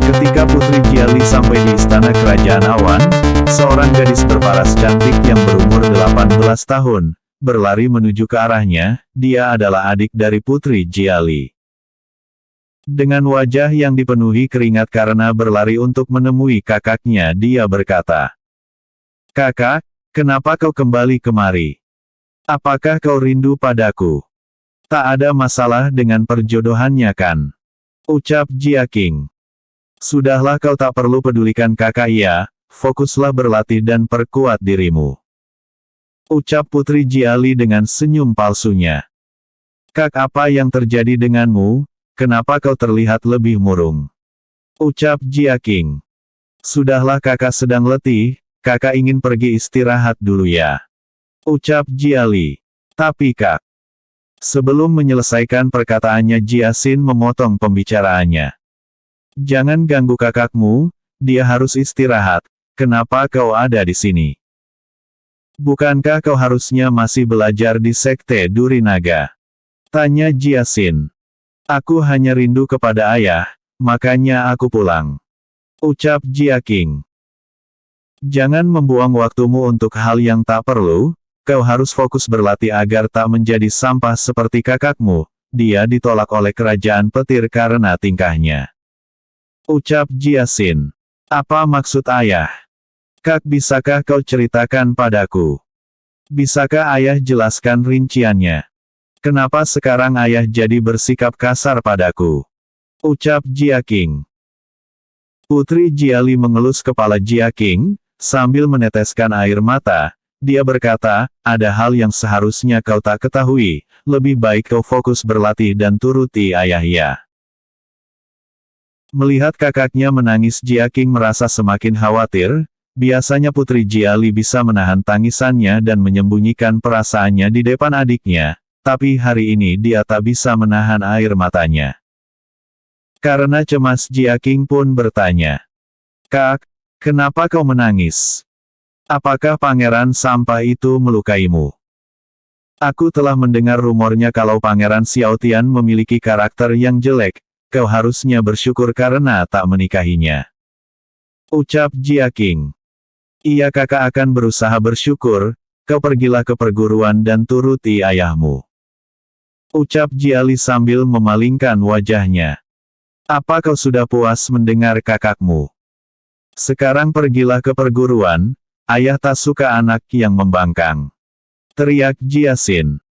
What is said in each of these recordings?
Ketika Putri Jiali sampai di istana kerajaan awan, seorang gadis berparas cantik yang berumur 18 tahun, berlari menuju ke arahnya. Dia adalah adik dari Putri Jiali. Dengan wajah yang dipenuhi keringat karena berlari untuk menemui kakaknya, dia berkata, "Kakak, kenapa kau kembali kemari? Apakah kau rindu padaku? Tak ada masalah dengan perjodohannya kan?" Ucap Jia King. "Sudahlah, kau tak perlu pedulikan kakak ya, fokuslah berlatih dan perkuat dirimu." Ucap Putri Jiali dengan senyum palsunya. "Kak, apa yang terjadi denganmu? Kenapa kau terlihat lebih murung?" Ucap Jia King. "Sudahlah, kakak sedang letih, kakak ingin pergi istirahat dulu ya." Ucap Jiali. "Tapi kak..." Sebelum menyelesaikan perkataannya, Jiasin memotong pembicaraannya. "Jangan ganggu kakakmu, dia harus istirahat. Kenapa kau ada di sini? Bukankah kau harusnya masih belajar di Sekte Duri Naga?" Tanya Jiasin. "Aku hanya rindu kepada ayah, makanya aku pulang." Ucap Jia King. "Jangan membuang waktumu untuk hal yang tak perlu, kau harus fokus berlatih agar tak menjadi sampah seperti kakakmu." Dia ditolak oleh kerajaan petir karena tingkahnya. Ucap Jiasin. "Apa maksud ayah? Kak, bisakah kau ceritakan padaku? Bisakah ayah jelaskan rinciannya? Kenapa sekarang ayah jadi bersikap kasar padaku?" Ucap Jia King. Putri Jiali mengelus kepala Jia King, sambil meneteskan air mata. Dia berkata, "Ada hal yang seharusnya kau tak ketahui, lebih baik kau fokus berlatih dan turuti ayah ya." Melihat kakaknya menangis, Jia King merasa semakin khawatir. Biasanya Putri Jiali bisa menahan tangisannya dan menyembunyikan perasaannya di depan adiknya, tapi hari ini dia tak bisa menahan air matanya. Karena cemas, Jia King pun bertanya, "Kak, kenapa kau menangis? Apakah pangeran sampah itu melukaimu? Aku telah mendengar rumornya kalau Pangeran Xiaotian memiliki karakter yang jelek. Kau harusnya bersyukur karena tak menikahinya." Ucap Jia King. "Iya, kakak akan berusaha bersyukur. Kau pergilah ke perguruan dan turuti ayahmu." Ucap Jiali sambil memalingkan wajahnya. "Apa kau sudah puas mendengar kakakmu? Sekarang pergilah ke perguruan, ayah tak suka anak yang membangkang." Teriak Jiasin.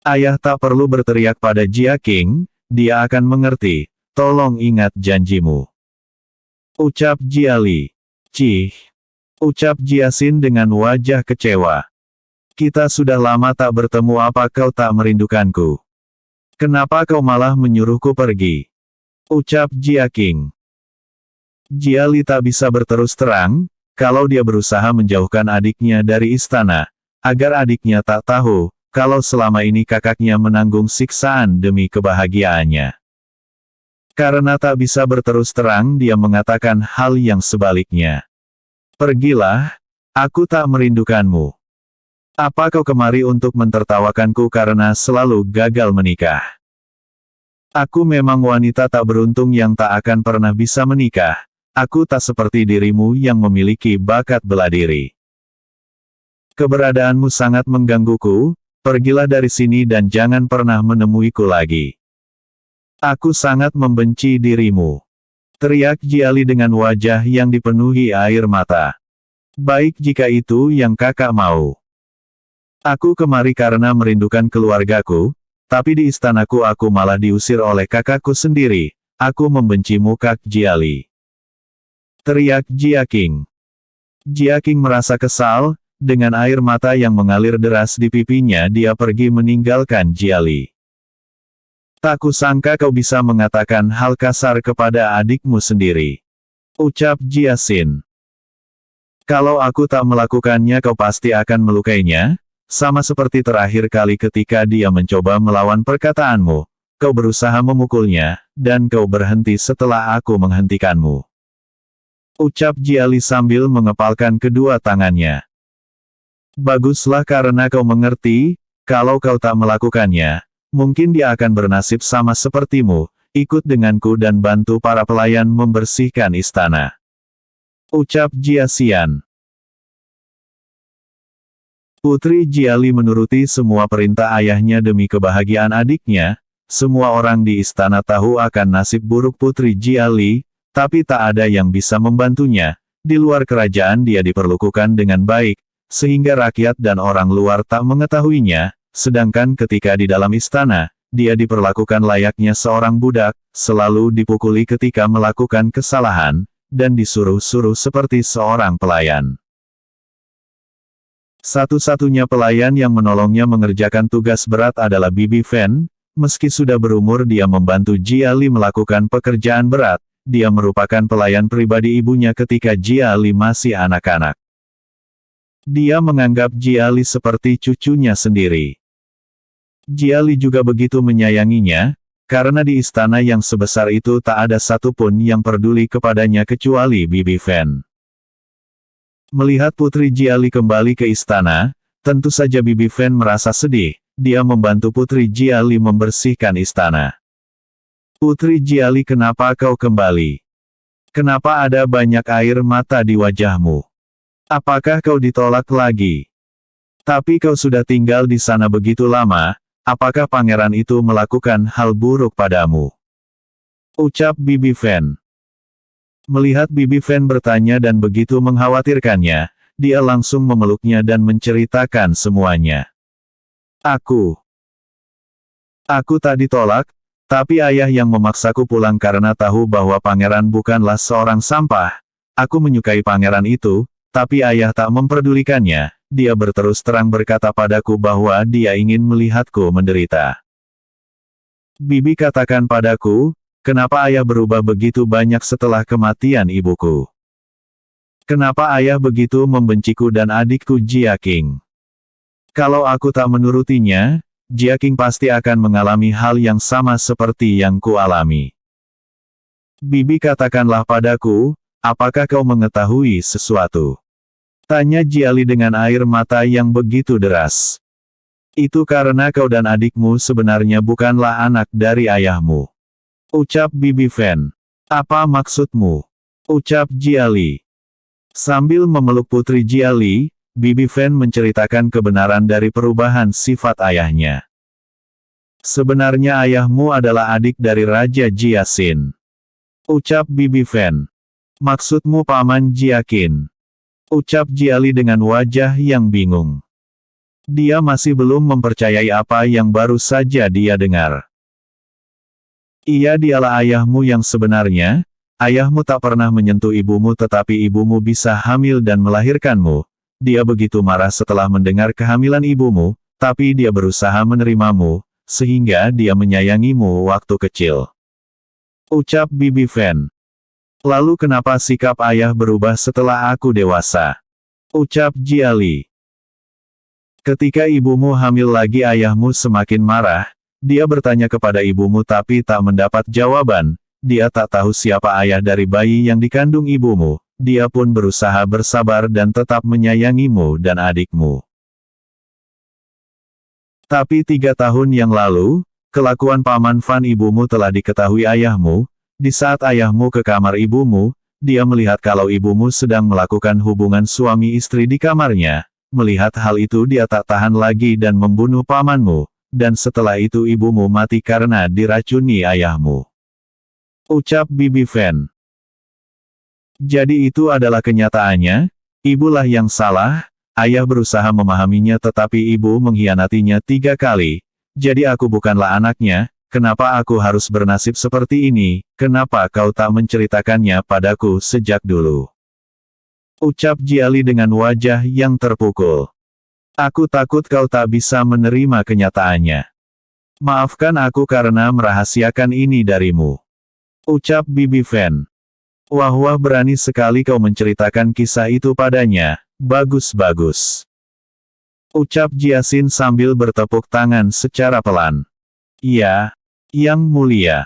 Ayah tak perlu berteriak pada Jia King, dia akan mengerti. Tolong ingat janjimu. Ucap Jiali. "Cih." Ucap Jiasin dengan wajah kecewa. "Kita sudah lama tak bertemu, apa kau tak merindukanku? Kenapa kau malah menyuruhku pergi?" Ucap Jia King. Jiali tak bisa berterus terang, kalau dia berusaha menjauhkan adiknya dari istana, agar adiknya tak tahu, kalau selama ini kakaknya menanggung siksaan demi kebahagiaannya. Karena tak bisa berterus terang, dia mengatakan hal yang sebaliknya. "Pergilah, aku tak merindukanmu. Apa kau kemari untuk mentertawakanku karena selalu gagal menikah? Aku memang wanita tak beruntung yang tak akan pernah bisa menikah. Aku tak seperti dirimu yang memiliki bakat bela diri. Keberadaanmu sangat menggangguku, pergilah dari sini dan jangan pernah menemuiku lagi. Aku sangat membenci dirimu." Teriak Jiali dengan wajah yang dipenuhi air mata. "Baik, jika itu yang kakak mau. Aku kemari karena merindukan keluargaku, tapi di istanaku aku malah diusir oleh kakakku sendiri. Aku membencimu, Kak Jiali." Teriak Jia King. Jia King merasa kesal, dengan air mata yang mengalir deras di pipinya dia pergi meninggalkan Jiali. "Tak kusangka kau bisa mengatakan hal kasar kepada adikmu sendiri." Ucap Jiasin. "Kalau aku tak melakukannya kau pasti akan melukainya, sama seperti terakhir kali ketika dia mencoba melawan perkataanmu. Kau berusaha memukulnya, dan kau berhenti setelah aku menghentikanmu." Ucap Jiali sambil mengepalkan kedua tangannya. "Baguslah karena kau mengerti, kalau kau tak melakukannya, mungkin dia akan bernasib sama sepertimu." Ikut denganku dan bantu para pelayan membersihkan istana. Ucap Jia Xian. Putri Jiali menuruti semua perintah ayahnya demi kebahagiaan adiknya. Semua orang di istana tahu akan nasib buruk Putri Jiali, tapi tak ada yang bisa membantunya. Di luar kerajaan dia diperlakukan dengan baik, sehingga rakyat dan orang luar tak mengetahuinya, sedangkan ketika di dalam istana, dia diperlakukan layaknya seorang budak, selalu dipukuli ketika melakukan kesalahan, dan disuruh-suruh seperti seorang pelayan. Satu-satunya pelayan yang menolongnya mengerjakan tugas berat adalah Bibi Fen. Meski sudah berumur dia membantu Jiali melakukan pekerjaan berat, dia merupakan pelayan pribadi ibunya ketika Jiali masih anak-anak. Dia menganggap Jiali seperti cucunya sendiri. Jiali juga begitu menyayanginya, karena di istana yang sebesar itu tak ada satupun yang peduli kepadanya kecuali Bibi Fen. Melihat Putri Jiali kembali ke istana, tentu saja Bibi Fen merasa sedih. Dia membantu Putri Jiali membersihkan istana. Putri Jiali, kenapa kau kembali? Kenapa ada banyak air mata di wajahmu? Apakah kau ditolak lagi? Tapi kau sudah tinggal di sana begitu lama, apakah pangeran itu melakukan hal buruk padamu? Ucap Bibi Fen. Melihat Bibi Fen bertanya dan begitu mengkhawatirkannya, dia langsung memeluknya dan menceritakan semuanya. Aku tak ditolak, tapi ayah yang memaksaku pulang karena tahu bahwa pangeran bukanlah seorang sampah. Aku menyukai pangeran itu, tapi ayah tak memperdulikannya. Dia berterus terang berkata padaku bahwa dia ingin melihatku menderita. Bibi katakan padaku, kenapa ayah berubah begitu banyak setelah kematian ibuku? Kenapa ayah begitu membenciku dan adikku Jia Qing? Kalau aku tak menurutinya, Jia Qing pasti akan mengalami hal yang sama seperti yang kualami. Bibi katakanlah padaku, apakah kau mengetahui sesuatu? Tanya Jiali dengan air mata yang begitu deras. Itu karena kau dan adikmu sebenarnya bukanlah anak dari ayahmu. Ucap Bibi Fen. Apa maksudmu? Ucap Jiali. Sambil memeluk Putri Jiali, Bibi Fen menceritakan kebenaran dari perubahan sifat ayahnya. Sebenarnya ayahmu adalah adik dari Raja Jia Xin. Ucap Bibi Fen. Maksudmu Paman Jia Qin? Ucap Jiali dengan wajah yang bingung. Dia masih belum mempercayai apa yang baru saja dia dengar. Iya, dialah ayahmu yang sebenarnya. Ayahmu tak pernah menyentuh ibumu tetapi ibumu bisa hamil dan melahirkanmu. Dia begitu marah setelah mendengar kehamilan ibumu, tapi dia berusaha menerimamu, sehingga dia menyayangimu waktu kecil. Ucap Bibi Fen. Lalu kenapa sikap ayah berubah setelah aku dewasa? Ucap Jiali. Ketika ibumu hamil lagi ayahmu semakin marah, dia bertanya kepada ibumu tapi tak mendapat jawaban, dia tak tahu siapa ayah dari bayi yang dikandung ibumu. Dia pun berusaha bersabar dan tetap menyayangimu dan adikmu. Tapi 3 tahun yang lalu, kelakuan Paman Fan ibumu telah diketahui ayahmu. Di saat ayahmu ke kamar ibumu, dia melihat kalau ibumu sedang melakukan hubungan suami istri di kamarnya. Melihat hal itu dia tak tahan lagi dan membunuh pamanmu, dan setelah itu ibumu mati karena diracuni ayahmu. Ucap Bibi Fen. Jadi itu adalah kenyataannya, ibulah yang salah, ayah berusaha memahaminya tetapi ibu mengkhianatinya 3 kali, jadi aku bukanlah anaknya, kenapa aku harus bernasib seperti ini, kenapa kau tak menceritakannya padaku sejak dulu? Ucap Jiali dengan wajah yang terpukul. Aku takut kau tak bisa menerima kenyataannya. Maafkan aku karena merahasiakan ini darimu. Ucap Bibi Fen. Wah, berani sekali kau menceritakan kisah itu padanya, bagus-bagus. Ucap Jia Xin sambil bertepuk tangan secara pelan. Iya, Yang Mulia.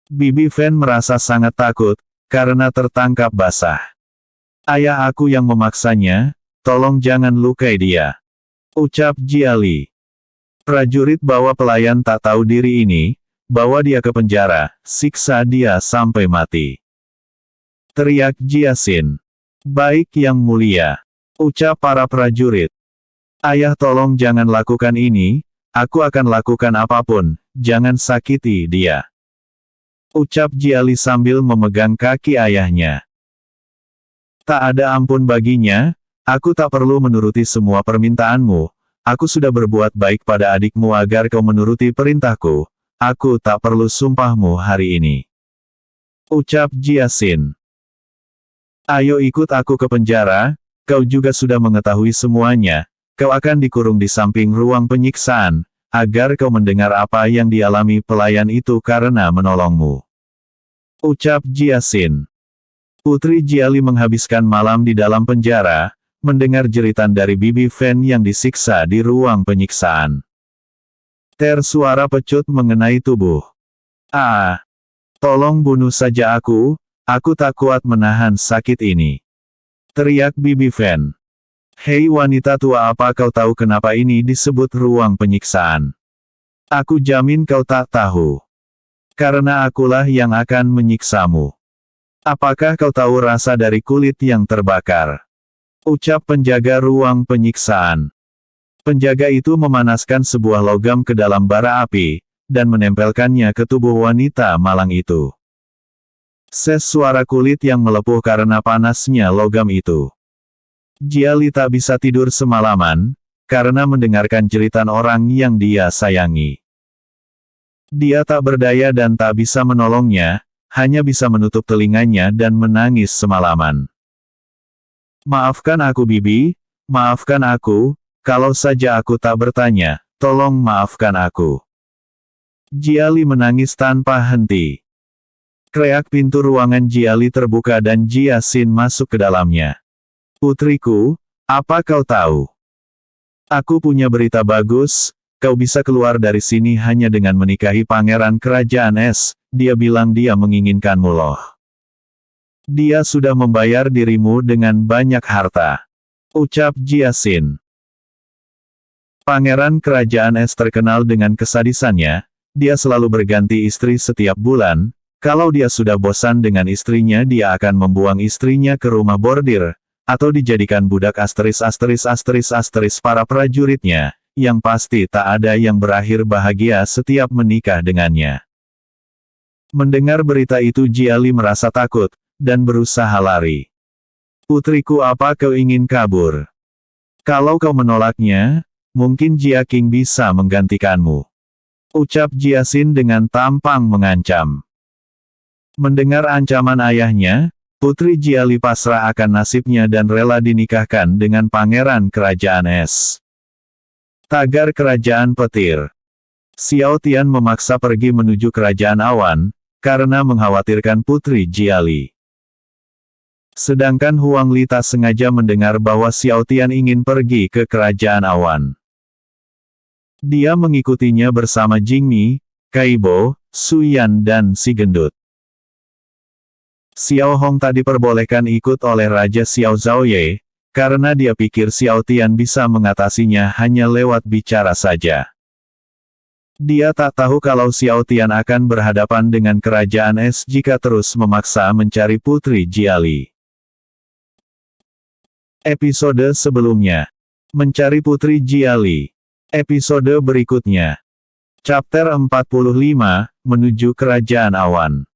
Bibi Fen merasa sangat takut, karena tertangkap basah. Ayah aku yang memaksanya, tolong jangan lukai dia. Ucap Jiali. Prajurit bawa pelayan tak tahu diri ini, bawa dia ke penjara, siksa dia sampai mati. Teriak Jiasin. Baik Yang Mulia, ucap para prajurit. Ayah tolong jangan lakukan ini, aku akan lakukan apapun, jangan sakiti dia. Ucap Jiali sambil memegang kaki ayahnya. Tak ada ampun baginya, aku tak perlu menuruti semua permintaanmu, aku sudah berbuat baik pada adikmu agar kau menuruti perintahku, aku tak perlu sumpahmu hari ini. Ucap Jiasin. Ayo ikut aku ke penjara, kau juga sudah mengetahui semuanya, kau akan dikurung di samping ruang penyiksaan, agar kau mendengar apa yang dialami pelayan itu karena menolongmu. Ucap Jiasin. Putri Jiali menghabiskan malam di dalam penjara, mendengar jeritan dari Bibi Fen yang disiksa di ruang penyiksaan. Suara pecut mengenai tubuh. Ah! Tolong bunuh saja aku tak kuat menahan sakit ini. Teriak Bibi Fen. Hei wanita tua, apa kau tahu kenapa ini disebut ruang penyiksaan? Aku jamin kau tak tahu. Karena akulah yang akan menyiksamu. Apakah kau tahu rasa dari kulit yang terbakar? Ucap penjaga ruang penyiksaan. Penjaga itu memanaskan sebuah logam ke dalam bara api, dan menempelkannya ke tubuh wanita malang itu. Suara kulit yang melepuh karena panasnya logam itu. Jiali tak bisa tidur semalaman, karena mendengarkan jeritan orang yang dia sayangi. Dia tak berdaya dan tak bisa menolongnya, hanya bisa menutup telinganya dan menangis semalaman. Maafkan aku Bibi, maafkan aku, kalau saja aku tak bertanya, tolong maafkan aku. Jiali menangis tanpa henti. Kreak pintu ruangan Jiali terbuka dan Jiasin masuk ke dalamnya. Putriku, apa kau tahu? Aku punya berita bagus, kau bisa keluar dari sini hanya dengan menikahi pangeran kerajaan es, dia bilang dia menginginkanmu loh. Dia sudah membayar dirimu dengan banyak harta. Ucap Jiasin. Pangeran kerajaan es terkenal dengan kesadisannya, dia selalu berganti istri setiap bulan, kalau dia sudah bosan dengan istrinya dia akan membuang istrinya ke rumah bordir, atau dijadikan budak para prajuritnya, yang pasti tak ada yang berakhir bahagia setiap menikah dengannya. Mendengar berita itu Jiali merasa takut, dan berusaha lari. Putriku, apa kau ingin kabur? Kalau kau menolaknya, mungkin Jia King bisa menggantikanmu. Ucap Jiasin dengan tampang mengancam. Mendengar ancaman ayahnya, Putri Jiali pasrah akan nasibnya dan rela dinikahkan dengan pangeran kerajaan es. Tagar kerajaan petir. Xiao Tian memaksa pergi menuju kerajaan awan, karena mengkhawatirkan Putri Jiali. Sedangkan Huang Li tak sengaja mendengar bahwa Xiao Tian ingin pergi ke kerajaan awan. Dia mengikutinya bersama Jingmi, Kaibo, Suyan dan si gendut. Xiao Hong tak diperbolehkan ikut oleh Raja Xiao Zhaoye, karena dia pikir Xiao Tian bisa mengatasinya hanya lewat bicara saja. Dia tak tahu kalau Xiao Tian akan berhadapan dengan kerajaan es jika terus memaksa mencari Putri Jiali. Episode sebelumnya. Mencari Putri Jiali. Episode berikutnya. Chapter 45, Menuju Kerajaan Awan.